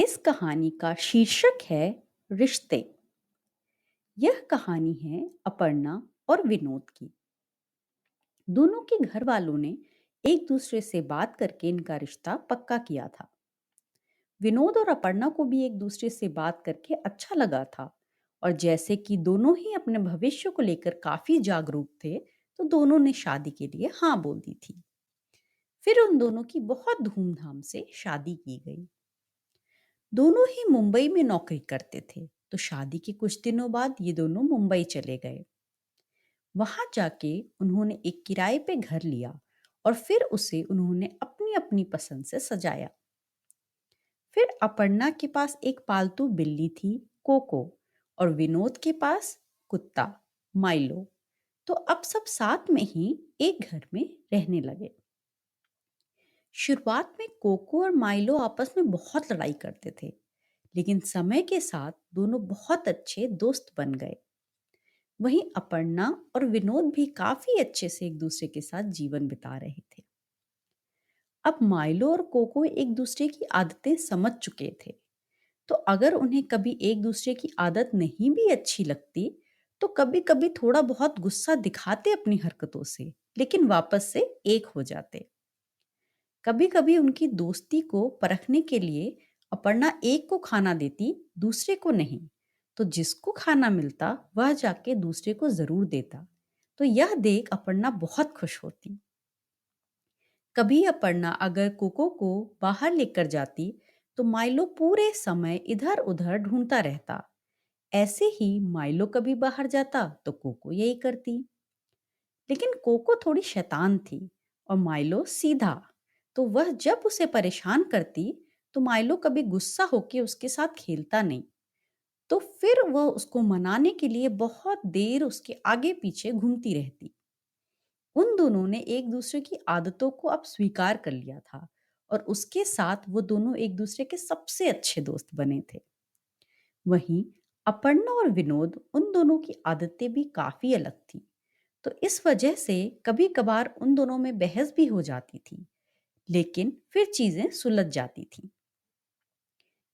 इस कहानी का शीर्षक है रिश्ते। यह कहानी है अपर्णा और विनोद की। दोनों के घर वालों ने एक दूसरे से बात करके इनका रिश्ता पक्का किया था। विनोद और अपर्णा को भी एक दूसरे से बात करके अच्छा लगा था। और जैसे कि दोनों ही अपने भविष्य को लेकर काफी जागरूक थे, तो दोनों ने शादी के लिए हाँ बोल दी थी। फिर उन दोनों की बहुत धूमधाम से शादी की गई। दोनों ही मुंबई में नौकरी करते थे, तो शादी के कुछ दिनों बाद ये दोनों मुंबई चले गए। वहां जाके उन्होंने एक किराए पे घर लिया और फिर उसे उन्होंने अपनी अपनी पसंद से सजाया। फिर अपर्णा के पास एक पालतू बिल्ली थी, कोको, और विनोद के पास कुत्ता, माइलो। तो अब सब साथ में ही एक घर में रहने लगे। शुरुआत में कोको और माइलो आपस में बहुत लड़ाई करते थे, लेकिन समय के साथ दोनों बहुत अच्छे दोस्त बन गए। वहीं अपर्णा और विनोद भी काफी अच्छे से एक दूसरे के साथ जीवन बिता रहे थे। अब माइलो और कोको एक दूसरे की आदतें समझ चुके थे, तो अगर उन्हें कभी एक दूसरे की आदत नहीं भी अच्छी लगती, तो कभी कभी थोड़ा बहुत गुस्सा दिखाते अपनी हरकतों से, लेकिन वापस से एक हो जाते। कभी कभी उनकी दोस्ती को परखने के लिए अपर्णा एक को खाना देती, दूसरे को नहीं। तो जिसको खाना मिलता वह जाके दूसरे को जरूर देता। तो यह देख अपर्णा बहुत खुश होती। कभी अपर्णा अगर कोको को बाहर लेकर जाती, तो माइलो पूरे समय इधर उधर ढूंढता रहता। ऐसे ही माइलो कभी बाहर जाता तो कोको यही करती। लेकिन कोको थोड़ी शैतान थी और माइलो सीधा। तो वह जब उसे परेशान करती, तो माइलो कभी गुस्सा होके उसके साथ खेलता नहीं। तो फिर वह उसको मनाने के लिए बहुत देर उसके आगे पीछे घूमती रहती। उन दोनों ने एक दूसरे की आदतों को अब स्वीकार कर लिया था, और उसके साथ वो दोनों एक दूसरे के सबसे अच्छे दोस्त बने थे। वहीं अपर्णा और विनोद, उन दोनों की आदतें भी काफी अलग थी। तो इस वजह से कभी कभार उन दोनों में बहस भी हो जाती थी, लेकिन फिर चीजें सुलझ जाती थी।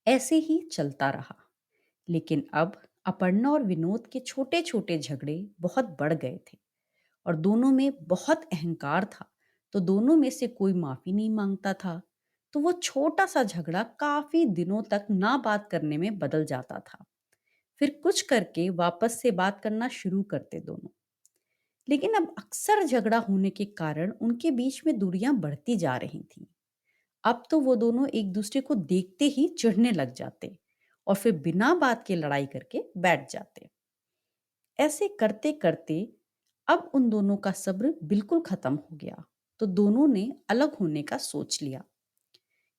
ऐसे ही चलता रहा। लेकिन अब अपर्णा और विनोद के छोटे छोटे झगड़े बहुत बढ़ गए थे, और दोनों में बहुत अहंकार था। तो दोनों में से कोई माफी नहीं मांगता था। तो वो छोटा सा झगड़ा काफी दिनों तक ना बात करने में बदल जाता था। फिर कुछ करके वापस से बात करना शुरू करते दोनों। लेकिन अब अक्सर झगड़ा होने के कारण उनके बीच में दूरियां बढ़ती जा रही थीं। अब तो वो दोनों एक दूसरे को देखते ही चिढ़ने लग जाते, और फिर बिना बात के लड़ाई करके बैठ जाते। ऐसे करते करते अब उन दोनों का सब्र बिल्कुल खत्म हो गया। तो दोनों ने अलग होने का सोच लिया,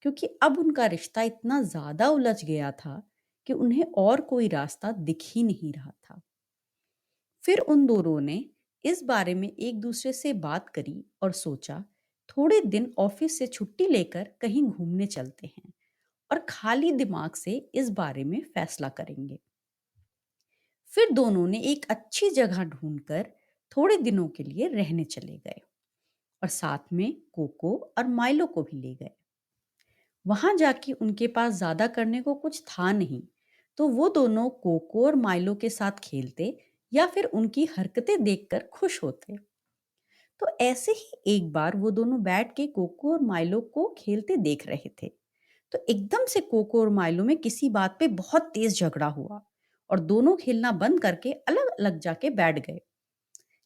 क्योंकि अब उनका रिश्ता इतना ज्यादा उलझ गया था कि उन्हें और कोई रास्ता दिख ही नहीं रहा था। फिर उन दोनों ने इस बारे में एक दूसरे से बात करी और सोचा, थोड़े दिन ऑफिस से छुट्टी लेकर कहीं घूमने चलते हैं और खाली दिमाग से इस बारे में फैसला करेंगे। फिर दोनों ने एक अच्छी जगह ढूंढकर थोड़े दिनों के लिए रहने चले गए, और साथ में कोको और माइलो को भी ले गए। वहां जाके उनके पास ज्यादा करने को कुछ था नहीं, तो वो दोनों कोको और माइलो के साथ खेलते या फिर उनकी हरकतें देखकर खुश होते। तो ऐसे ही एक बार वो दोनों बैठ के कोको और माइलो को खेलते देख रहे थे। तो एकदम से कोको और माइलो में किसी बात पे बहुत तेज झगड़ा हुआ, और दोनों खेलना बंद करके अलग अलग जाके बैठ गए।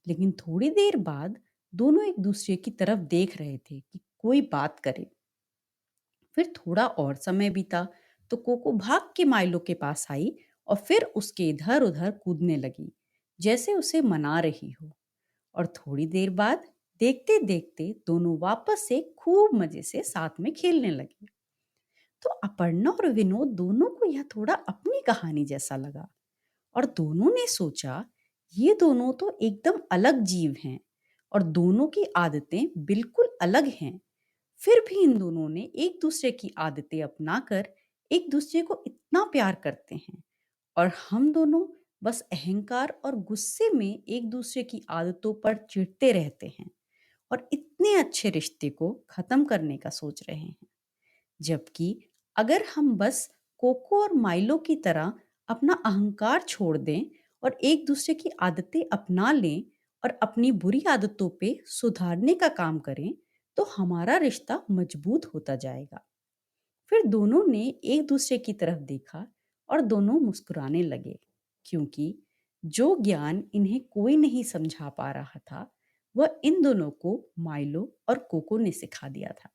लेकिन थोड़ी देर बाद दोनों एक दूसरे की तरफ देख रहे थे कि कोई बात करे। फिर थोड़ा और समय बीता, तो कोको भाग के माइलो के पास आई और फिर उसके इधर उधर कूदने लगी, जैसे उसे मना रही हो। और थोड़ी देर बाद देखते देखते दोनों वापस से खूब मजे से साथ में खेलने लगे। तो अपर्णा और विनोद दोनों को यह थोड़ा अपनी कहानी जैसा लगा, और दोनों ने सोचा, ये दोनों तो एकदम अलग जीव हैं और दोनों की आदतें बिल्कुल अलग हैं। फिर भी इन दोनों ने एक दूसरे की आदतें अपनाकर एक दूसरे को इतना प्यार करते हैं, और हम दोनों बस अहंकार और गुस्से में एक दूसरे की आदतों पर चिढ़ते रहते हैं, और इतने अच्छे रिश्ते को खत्म करने का सोच रहे हैं। जबकि अगर हम बस कोको और माइलो की तरह अपना अहंकार छोड़ दें और एक दूसरे की आदतें अपना लें और अपनी बुरी आदतों पे सुधारने का काम करें, तो हमारा रिश्ता मजबूत होता जाएगा। फिर दोनों ने एक दूसरे की तरफ देखा और दोनों मुस्कुराने लगे, क्योंकि जो ज्ञान इन्हें कोई नहीं समझा पा रहा था, वह इन दोनों को माइलो और कोको ने सिखा दिया था।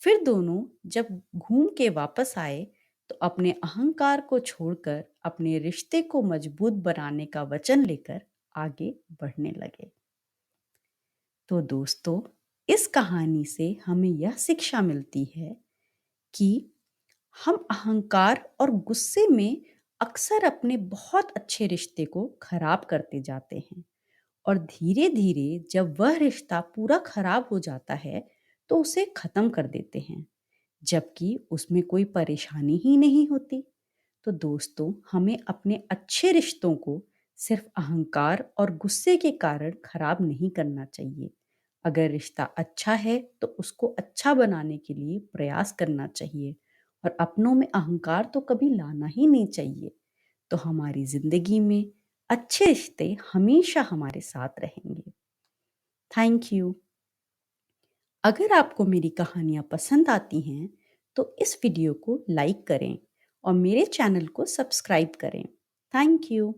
फिर दोनों जब घूम के वापस आए, तो अपने अहंकार को छोड़कर अपने रिश्ते को मजबूत बनाने का वचन लेकर आगे बढ़ने लगे। तो दोस्तों, इस कहानी से हमें यह शिक्षा मिलती है कि हम अहंकार और गुस्से में अक्सर अपने बहुत अच्छे रिश्ते को खराब करते जाते हैं, और धीरे धीरे जब वह रिश्ता पूरा खराब हो जाता है, तो उसे खत्म कर देते हैं, जबकि उसमें कोई परेशानी ही नहीं होती। तो दोस्तों, हमें अपने अच्छे रिश्तों को सिर्फ अहंकार और गुस्से के कारण खराब नहीं करना चाहिए। अगर रिश्ता अच्छा है, तो उसको अच्छा बनाने के लिए प्रयास करना चाहिए, और अपनों में अहंकार तो कभी लाना ही नहीं चाहिए। तो हमारी जिंदगी में अच्छे रिश्ते हमेशा हमारे साथ रहेंगे। Thank you. अगर आपको मेरी कहानियाँ पसंद आती हैं, तो इस वीडियो को लाइक करें और मेरे चैनल को सब्सक्राइब करें। Thank you.